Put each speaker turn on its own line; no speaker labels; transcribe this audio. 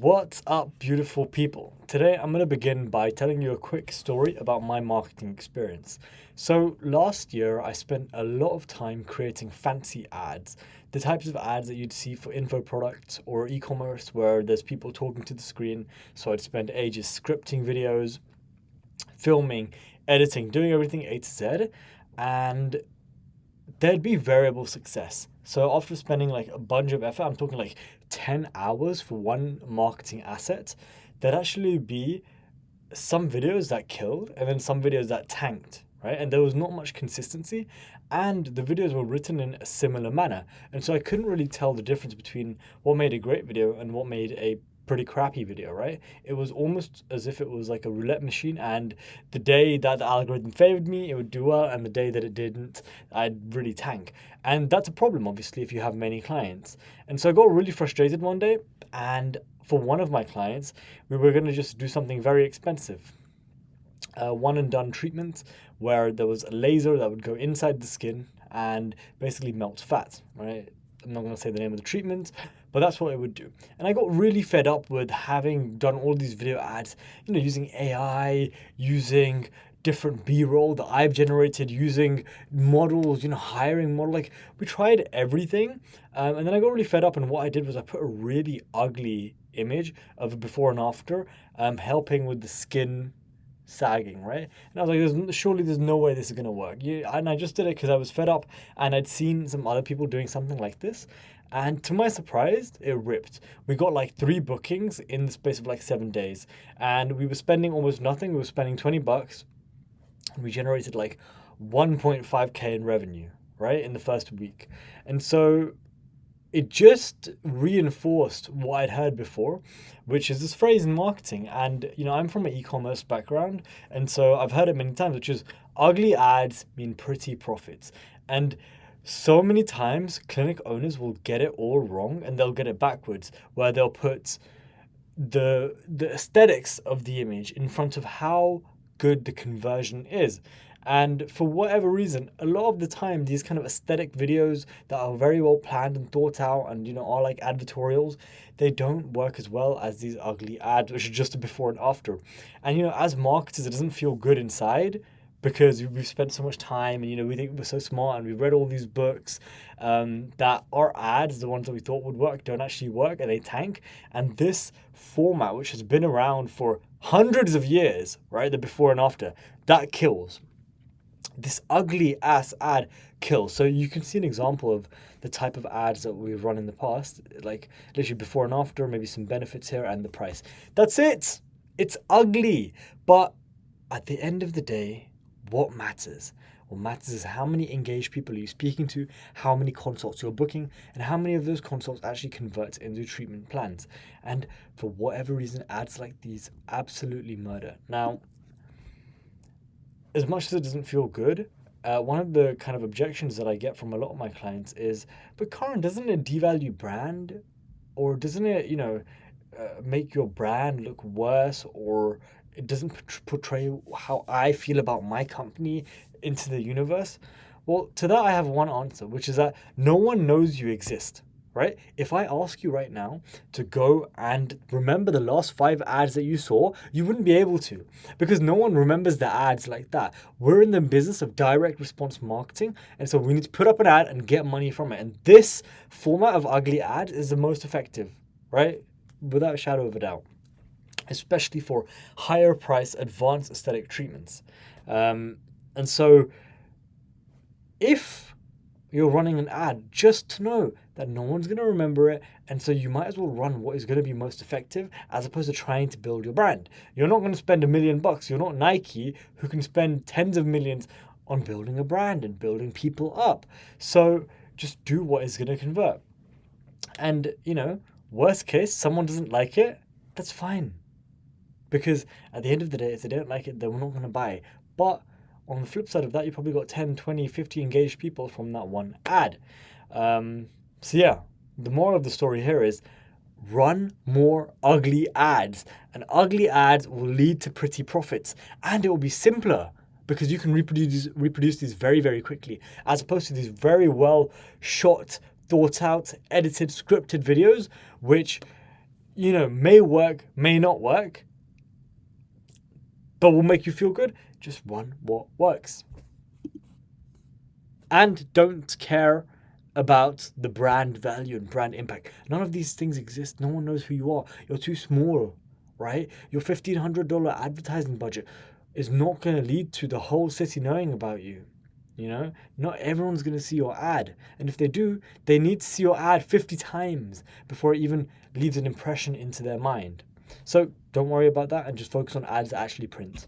What's up, beautiful people? Today I'm going to begin by telling you a quick story about my marketing experience. So, last year I spent a lot of time creating fancy ads, the types of ads that you'd see for info products or e commerce where there's people talking to the screen. So, I'd spend ages scripting videos, filming, editing, doing everything A to Z, and there'd be variable success. So after spending like a bunch of effort, I'm talking like 10 hours for one marketing asset, there'd actually be some videos that killed and then some videos that tanked, right? And there was not much consistency, and the videos were written in a similar manner. And so I couldn't really tell the difference between what made a great video and what made a pretty crappy video, right? It was almost as if it was like a roulette machine, and the day that the algorithm favored me, it would do well, and the day that it didn't, I'd really tank. And that's a problem, obviously, if you have many clients. And so I got really frustrated one day, and for one of my clients, we were going to just do something very expensive. One and done treatment where there was a laser that would go inside the skin and basically melt fat, right? I'm not going to say the name of the treatment, but that's what it would do. And I got really fed up with having done all these video ads, using AI, using different B-roll that I've generated, using models, hiring model. Like, we tried everything. And then I got really fed up, and what I did was I put a really ugly image of a before and after, helping with the skin sagging, right? And I was like, surely there's no way this is gonna work. Yeah, and I just did it because I was fed up, and I'd seen some other people doing something like this, and to my surprise, it ripped. We got like 3 bookings in the space of like 7 days, and we were spending almost nothing. We were spending $20, and we generated like 1.5K in revenue, right, in the first week. And so it just reinforced what I'd heard before, which is this phrase in marketing. And, I'm from an e commerce background. And so I've heard it many times, which is ugly ads mean pretty profits. And so many times, clinic owners will get it all wrong, and they'll get it backwards, where they'll put the aesthetics of the image in front of how good the conversion is. And for whatever reason, a lot of the time, these kind of aesthetic videos that are very well planned and thought out and, are like advertorials, they don't work as well as these ugly ads, which are just a before and after. And, as marketers, it doesn't feel good inside because we've spent so much time, and, we think we're so smart, and we've read all these books, that our ads, the ones that we thought would work, don't actually work, and they tank. And this format, which has been around for hundreds of years, right, the before and after, that kills. This ugly ass ad kills. So you can see an example of the type of ads that we've run in the past, like literally before and after, maybe some benefits here and the price. That's it. It's ugly. But at the end of the day, what matters? What matters is how many engaged people are you speaking to, how many consults you're booking, and how many of those consults actually convert into treatment plans. And for whatever reason, ads like these absolutely murder. Now, as much as it doesn't feel good, one of the kind of objections that I get from a lot of my clients is, but Karan, doesn't it devalue brand? Or doesn't it, make your brand look worse? Or it doesn't portray how I feel about my company into the universe? Well, to that, I have one answer, which is that no one knows you exist. Right? If I ask you right now to go and remember the last 5 ads that you saw, you wouldn't be able to, because no one remembers the ads like that. We're in the business of direct response marketing, and so we need to put up an ad and get money from it. And this format of ugly ad is the most effective, right? Without a shadow of a doubt, especially for higher price advanced aesthetic treatments. And so if you're running an ad, just to know that no one's going to remember it, and so you might as well run what is going to be most effective as opposed to trying to build your brand. You're not going to spend $1 million. You're not Nike, who can spend tens of millions on building a brand and building people up. So just do what is going to convert. And, worst case, someone doesn't like it, that's fine. Because at the end of the day, if they don't like it, they're not going to buy. But on the flip side of that, you probably got 10, 20, 50 engaged people from that one ad. So yeah, the moral of the story here is run more ugly ads. And ugly ads will lead to pretty profits. And it will be simpler because you can reproduce these very, very quickly, as opposed to these very well shot, thought out, edited, scripted videos, which may work, may not work, but will make you feel good. Just run what works. And don't care about the brand value and brand impact. None of these things exist. No one knows who you are. You're too small, right? Your $1,500 advertising budget is not going to lead to the whole city knowing about you. Not everyone's going to see your ad. And if they do, they need to see your ad 50 times before it even leaves an impression into their mind. So don't worry about that and just focus on ads that actually print.